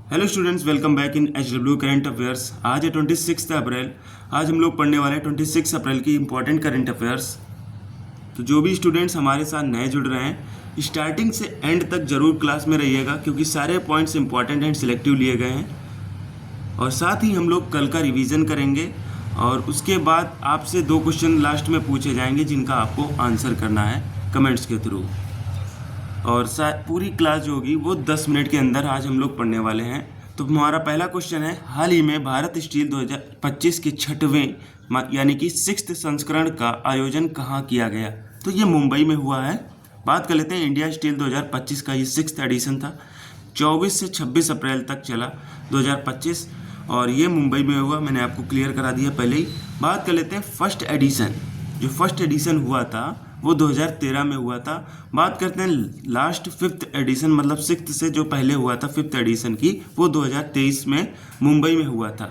Hello students, welcome back in HW current affairs. आज है 26 अप्रैल। आज हम लोग पढ़ने वाले हैं 26 अप्रैल की इंपॉर्टेंट करंट अफेयर्स। तो जो भी स्टूडेंट्स हमारे साथ नए जुड़ रहे हैं, स्टार्टिंग से एंड तक ज़रूर क्लास में रहिएगा, क्योंकि सारे पॉइंट्स इंपॉर्टेंट एंड सिलेक्टिव लिए गए हैं। और साथ ही हम लोग कल का रिवीजन करेंगे और उसके बाद आपसे 2 क्वेश्चन लास्ट में पूछे जाएंगे, जिनका आपको आंसर करना है कमेंट्स के थ्रू। और पूरी क्लास जो होगी वो 10 मिनट के अंदर आज हम लोग पढ़ने वाले हैं। तो हमारा पहला क्वेश्चन है, हाल ही में भारत स्टील 2025 के 6वें यानी कि 6th संस्करण का आयोजन कहाँ किया गया? तो ये मुंबई में हुआ है। बात कर लेते हैं इंडिया स्टील 2025 का। ये 6th एडिशन था, 24 से 26 अप्रैल तक चला 2025, और ये मुंबई में हुआ। मैंने आपको क्लियर करा दिया पहले ही। बात कर लेते हैं फर्स्ट एडिशन। जो फर्स्ट एडिशन हुआ था वो 2013 में हुआ था। बात करते हैं लास्ट 5th एडिशन, मतलब 6th से जो पहले हुआ था 5th एडिशन की, वो 2023 में मुंबई में हुआ था।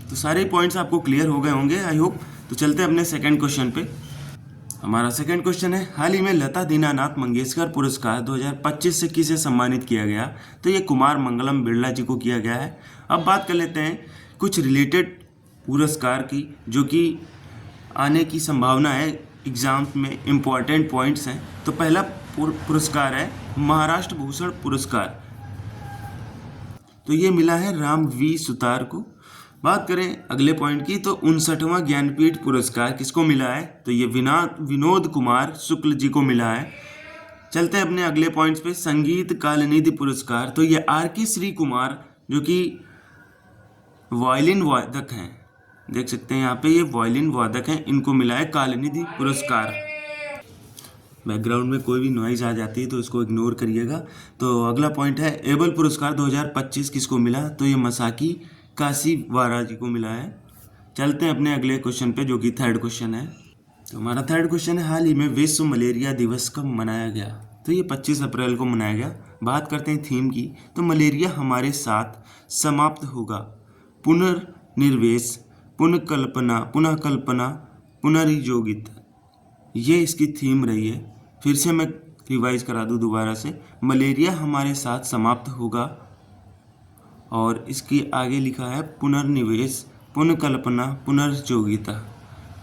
तो सारे पॉइंट्स आपको क्लियर हो गए होंगे, आई होप। तो चलते हैं अपने सेकंड क्वेश्चन पे। हमारा सेकंड क्वेश्चन है, हाल ही में लता दीनानाथ मंगेशकर पुरस्कार 2025 से किसे सम्मानित किया गया? तो ये कुमार मंगलम बिरला जी को किया गया है। अब बात कर लेते हैं कुछ रिलेटेड पुरस्कार की, जो कि आने की संभावना है एग्जाम्स में, इम्पॉर्टेंट पॉइंट्स हैं। तो पहला पुरस्कार है महाराष्ट्र भूषण पुरस्कार। तो ये मिला है राम वी सुतार को। बात करें अगले पॉइंट की, तो 59वां ज्ञानपीठ पुरस्कार किसको मिला है? तो ये विनोद कुमार शुक्ल जी को मिला है। चलते हैं अपने अगले पॉइंट्स पे। संगीत कालनिधि पुरस्कार, तो ये RK श्री कुमार, जो कि वायलिन वादक हैं, देख सकते हैं यहाँ पे, ये वायलिन वादक हैं, इनको मिला है कालनिधि पुरस्कार। बैकग्राउंड में कोई भी नॉइज आ जाती है तो इसको इग्नोर करिएगा। तो अगला पॉइंट है एबल पुरस्कार 2025 किसको मिला? तो ये मसाकी काशीवारा जी को मिला है। चलते हैं अपने अगले क्वेश्चन पे, जो कि थर्ड क्वेश्चन है। तो हमारा थर्ड क्वेश्चन है, हाल ही में विश्व मलेरिया दिवस कब मनाया गया? तो ये 25 अप्रैल को मनाया गया। बात करते हैं थीम की, तो मलेरिया हमारे साथ समाप्त होगा, पुनर्निवेश, पुनः कल्पना, पुनर्योगित, ये इसकी थीम रही है। फिर से मैं रिवाइज करा दूँ दोबारा से, मलेरिया हमारे साथ समाप्त होगा, और इसकी आगे लिखा है पुनर्निवेश, पुनर्कल्पना, पुनर्योगिता,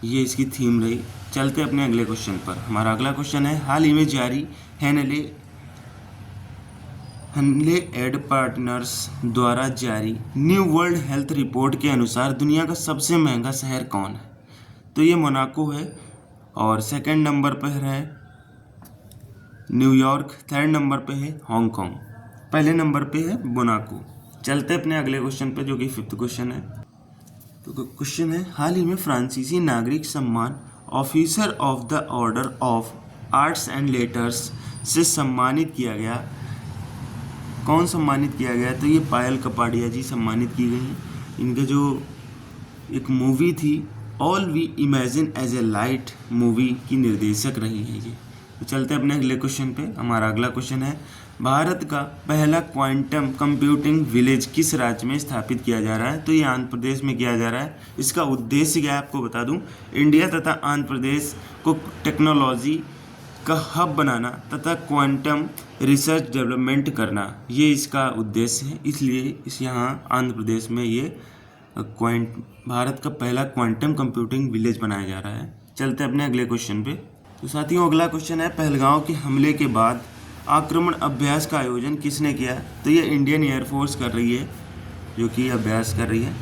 ये इसकी थीम रही। चलते अपने अगले क्वेश्चन पर। हमारा अगला क्वेश्चन है, हाल ही में जारी हनले एड पार्टनर्स द्वारा जारी न्यू वर्ल्ड हेल्थ रिपोर्ट के अनुसार दुनिया का सबसे महंगा शहर कौन है? तो ये मोनाको है, और सेकंड नंबर पर है न्यूयॉर्क, थर्ड नंबर पे है हांगकांग, पहले नंबर पे है मोनाको। चलते अपने अगले क्वेश्चन पे, जो कि 5th क्वेश्चन है। तो क्वेश्चन है, हाल ही में फ्रांसीसी नागरिक सम्मान officer of the order of arts and letters से सम्मानित किया गया। कौन सम्मानित किया गया? तो ये पायल कपाड़िया जी सम्मानित की गई हैं। इनके जो एक मूवी थी all we imagine as a light, movie की निर्देशक रही है ये। तो चलते हैं अपने अगले क्वेश्चन पे। हमारा अगला क्वेश्चन है, भारत का पहला क्वांटम कंप्यूटिंग विलेज किस राज्य में स्थापित किया जा रहा है? तो ये आंध्र प्रदेश में किया जा रहा है। इसका उद्देश्य क्या है आपको बता दूं, इंडिया तथा आंध्र प्रदेश को टेक्नोलॉजी का हब बनाना तथा क्वांटम रिसर्च डेवलपमेंट करना, ये इसका उद्देश्य है। इसलिए यहाँ आंध्र प्रदेश में ये भारत का पहला क्वांटम कंप्यूटिंग विलेज बनाया जा रहा है। चलते अपने अगले क्वेश्चन पे। तो साथियों, अगला क्वेश्चन है, पहलगांव के हमले के बाद आक्रमण अभ्यास का आयोजन किसने किया? तो ये इंडियन एयरफोर्स कर रही है, जो कि अभ्यास कर रही है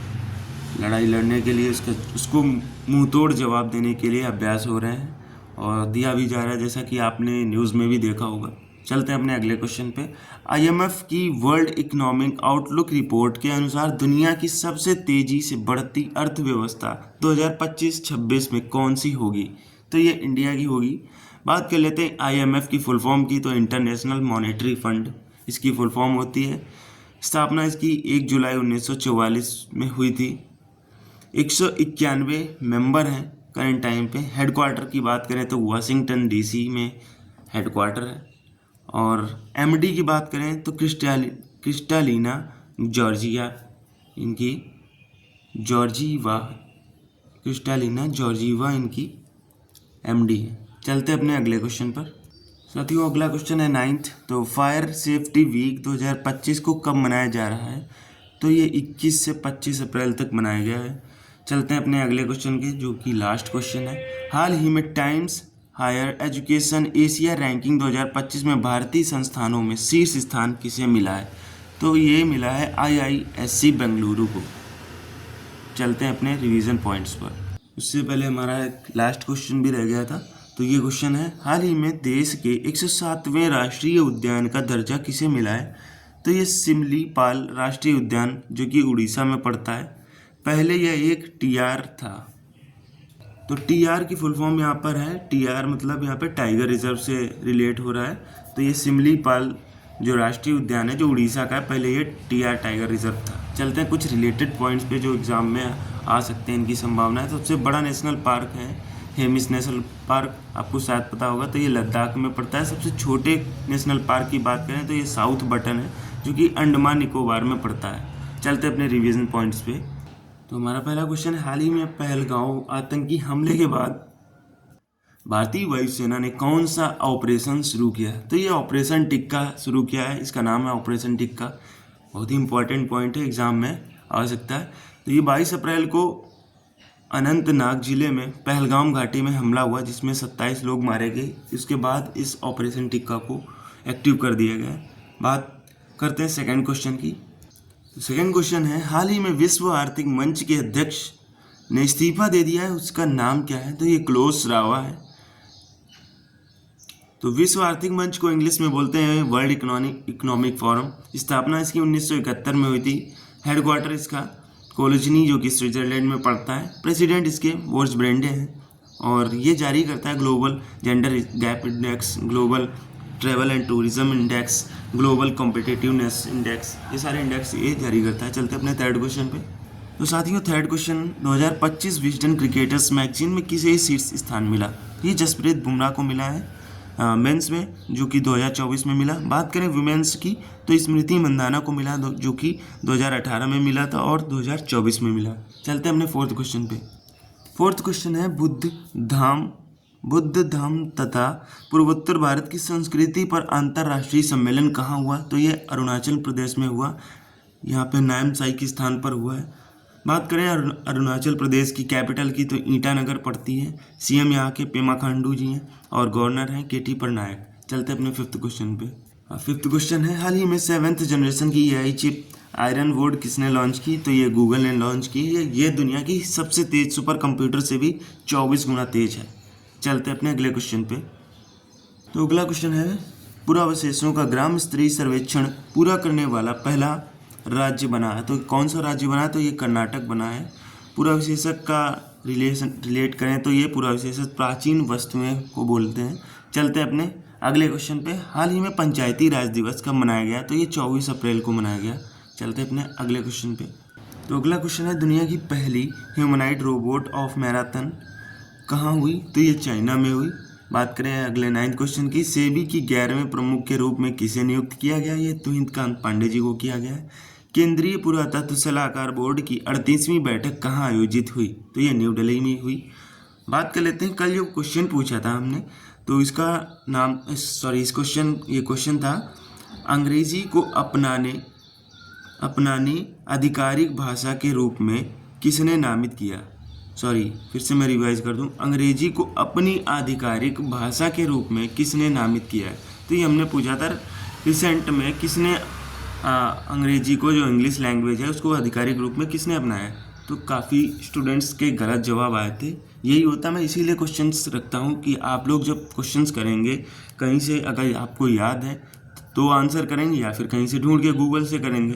लड़ाई लड़ने के लिए। उसको मुंह तोड़ जवाब देने के लिए अभ्यास हो रहे हैं, और दिया भी जा रहा है, जैसा कि आपने न्यूज़ में भी देखा होगा। चलते हैं अपने अगले क्वेश्चन पे। IMF की वर्ल्ड इकोनॉमिक आउटलुक रिपोर्ट के अनुसार दुनिया की सबसे तेजी से बढ़ती अर्थव्यवस्था 2025-26 में कौन सी होगी? तो ये इंडिया की होगी। बात कर लेते हैं IMF की फुल फॉर्म की, तो इंटरनेशनल मॉनेटरी फंड इसकी फुल फॉर्म होती है। स्थापना इसकी 1 जुलाई 1944 में हुई थी। 191 मेंबर हैं करंट टाइम पे। हेडक्वार्टर की बात करें तो वाशिंगटन DC में हेडक्वार्टर है। और MD की बात करें तो क्रिस्टालिना जॉर्जिया, इनकी क्रिस्टालिना जॉर्जिवा इनकी MD है। चलते अपने अगले क्वेश्चन पर। साथियों अगला क्वेश्चन है 9th। तो फायर सेफ्टी वीक 2025 को कब मनाया जा रहा है? तो ये 21 से 25 अप्रैल तक मनाया गया है। चलते हैं अपने अगले क्वेश्चन के, जो कि लास्ट क्वेश्चन है। हाल ही में Times Higher Education Asia ranking 2025 में भारतीय संस्थानों में शीर्ष स्थान किसे मिला है? तो ये मिला है IISc बेंगलुरु को। चलते हैं अपने रिवीजन पॉइंट्स पर। उससे पहले हमारा एक लास्ट क्वेश्चन भी रह गया था। तो ये क्वेश्चन है, हाल ही में देश के 107वें राष्ट्रीय उद्यान का दर्जा किसे मिला है? तो ये सिमलीपाल राष्ट्रीय उद्यान, जो कि उड़ीसा में पड़ता है। पहले यह एक TR था। तो TR की फुल फॉर्म यहाँ पर है, TR मतलब यहाँ पे टाइगर रिजर्व से रिलेट हो रहा है। तो ये सिमलीपाल जो राष्ट्रीय उद्यान है, जो उड़ीसा का है, पहले ये TR टाइगर रिजर्व था। चलते हैं कुछ रिलेटेड पॉइंट्स पे जो एग्जाम में आ सकते हैं, इनकी संभावना है। सबसे बड़ा नेशनल पार्क है हेमिस नेशनल पार्क, आपको शायद पता होगा। तो ये लद्दाख में पड़ता है। सबसे छोटे नेशनल पार्क की बात करें तो ये साउथ बटन है, जो कि अंडमान निकोबार में पड़ता है। चलते अपने रिवीजन पॉइंट्स पे। तो हमारा पहला क्वेश्चन है, हाल ही में पहलगांव आतंकी हमले के बाद भारतीय वायुसेना ने कौन सा ऑपरेशन शुरू किया? तो ये ऑपरेशन टिक्का शुरू किया है। इसका नाम है ऑपरेशन टिक्का। बहुत ही इंपॉर्टेंट पॉइंट है, एग्जाम में आ सकता है। तो ये 22 अप्रैल को अनंतनाग जिले में पहलगाम घाटी में हमला हुआ, जिसमें 27 लोग मारे गए। इसके बाद इस ऑपरेशन टिक्का को एक्टिव कर दिया गया। बात करते हैं सेकंड क्वेश्चन की। सेकंड क्वेश्चन है, हाल ही में विश्व आर्थिक मंच के अध्यक्ष ने इस्तीफा दे दिया है, उसका नाम क्या है? तो ये क्लोस रावा है। तो विश्व आर्थिक मंच को इंग्लिश में बोलते हैं वर्ल्ड इकोनॉमिक फोरम। स्थापना इसकी 1971 में हुई थी। हेडक्वार्टर इसका कोलोजनी, जो कि स्विट्जरलैंड में पड़ता है। प्रेसिडेंट इसके बोर्ज ब्रेंडे हैं, और ये जारी करता है global gender gap index, global travel and tourism index, global competitiveness index, ये सारे इंडेक्स ये जारी करता है। चलते अपने थर्ड क्वेश्चन पे। तो साथियों third question, 2025 Wisden cricketers magazine में किसे शीर्ष स्थान मिला? ये जसप्रीत बुमराह को मिला है मेंस में, जो कि 2024 में मिला। बात करें वुमेन्स की तो स्मृति मंदाना को मिला, जो कि 2018 में मिला था और 2024 में मिला। चलते हैं अपने फोर्थ क्वेश्चन पे। फोर्थ क्वेश्चन है, बुद्ध धाम तथा पूर्वोत्तर भारत की संस्कृति पर अंतर्राष्ट्रीय सम्मेलन कहाँ हुआ? तो ये अरुणाचल प्रदेश में हुआ। यहाँ पे नामसाई के स्थान पर हुआ है। बात करें अरुणाचल प्रदेश की कैपिटल की तो ईटानगर पड़ती है। CM यहाँ के पेमा खांडू जी हैं और गवर्नर हैं KT पटनायक। चलते अपने फिफ्थ क्वेश्चन पे। फिफ्थ क्वेश्चन है, हाल ही में 7th जनरेशन की AI चिप आयरन बोर्ड किसने लॉन्च की? तो ये गूगल ने लॉन्च की है। ये दुनिया की सबसे तेज सुपर कंप्यूटर से भी 24 गुना तेज है। चलते अपने अगले क्वेश्चन पे। तो अगला क्वेश्चन है, पुरावशेषों का ग्राम स्तरीय सर्वेक्षण पूरा करने वाला पहला राज्य बना है। तो कौन सा राज्य बना है? तो ये कर्नाटक बना है। पुरावशेषक का रिलेट करें तो ये पुरावशेषक प्राचीन वस्तुएं को बोलते हैं। चलते हैं अपने अगले क्वेश्चन पे। हाल ही में पंचायती राज दिवस कब मनाया गया? तो ये 24 अप्रैल को मनाया गया। चलते अपने अगले क्वेश्चन पे। तो अगला क्वेश्चन है, दुनिया की पहली ह्यूमनाइड रोबोट ऑफ मैराथन कहाँ हुई? तो ये चाइना में हुई। बात करें अगले 9th क्वेश्चन की, सेबी की 11वें प्रमुख के रूप में किसे नियुक्त किया गया? ये तुहिंदकांत पांडे जी को किया गया है। केंद्रीय पुरातत्व सलाहकार बोर्ड की 38वीं बैठक कहाँ आयोजित हुई? तो ये न्यू दिल्ली में हुई। बात कर लेते हैं, कल जो क्वेश्चन पूछा था हमने, तो इसका नाम ये क्वेश्चन था, अंग्रेजी को अपनाने आधिकारिक भाषा के रूप में किसने नामित किया? फिर से मैं रिवाइज कर दूं, अंग्रेजी को अपनी आधिकारिक भाषा के रूप में किसने नामित किया है? तो ये हमने पूछा था रिसेंट में, किसने अंग्रेजी को, जो इंग्लिश लैंग्वेज है, उसको आधिकारिक रूप में किसने अपनाया? तो काफ़ी स्टूडेंट्स के गलत जवाब आए थे। यही होता, मैं इसीलिए क्वेश्चंस रखता हूँ कि आप लोग जब क्वेश्चंस करेंगे कहीं से, अगर आपको याद है तो आंसर करेंगे, या फिर कहीं से ढूंढ के गूगल से करेंगे।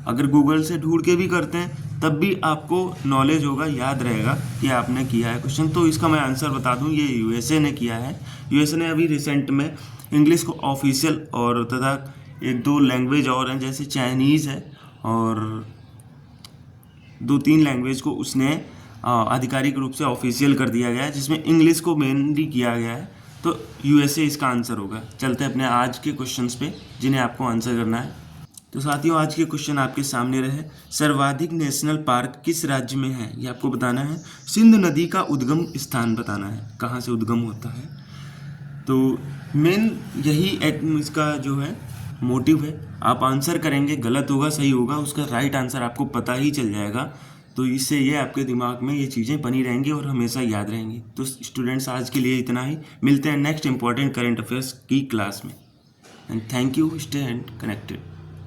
अगर गूगल से ढूंढ के भी करते हैं तब भी आपको नॉलेज होगा, याद रहेगा कि आपने किया है क्वेश्चन। तो इसका मैं आंसर बता दूं, ये USA ने किया है। USA ने अभी रिसेंट में इंग्लिश को ऑफिशियल और तथा 1-2 लैंग्वेज और हैं, जैसे चाइनीज़ है और 2-3 लैंग्वेज को उसने आधिकारिक रूप से ऑफिशियल कर दिया गया है, जिसमें इंग्लिश को मेनली किया गया है। तो USA इसका आंसर होगा। चलते हैं अपने आज के क्वेश्चंस पे, जिन्हें आपको आंसर करना है। तो साथियों आज के क्वेश्चन आपके सामने रहे, सर्वाधिक नेशनल पार्क किस राज्य में है, ये आपको बताना है। सिंध नदी का उद्गम स्थान बताना है, कहाँ से उद्गम होता है। तो मेन यही इसका जो है मोटिव है। आप आंसर करेंगे, गलत होगा सही होगा, उसका राइट आंसर आपको पता ही चल जाएगा। तो इससे ये आपके दिमाग में ये चीज़ें बनी रहेंगी और हमेशा याद रहेंगी। तो स्टूडेंट्स आज के लिए इतना ही, मिलते हैं नेक्स्ट इंपॉर्टेंट करेंट अफेयर्स की क्लास में। And thank you, stay and connected.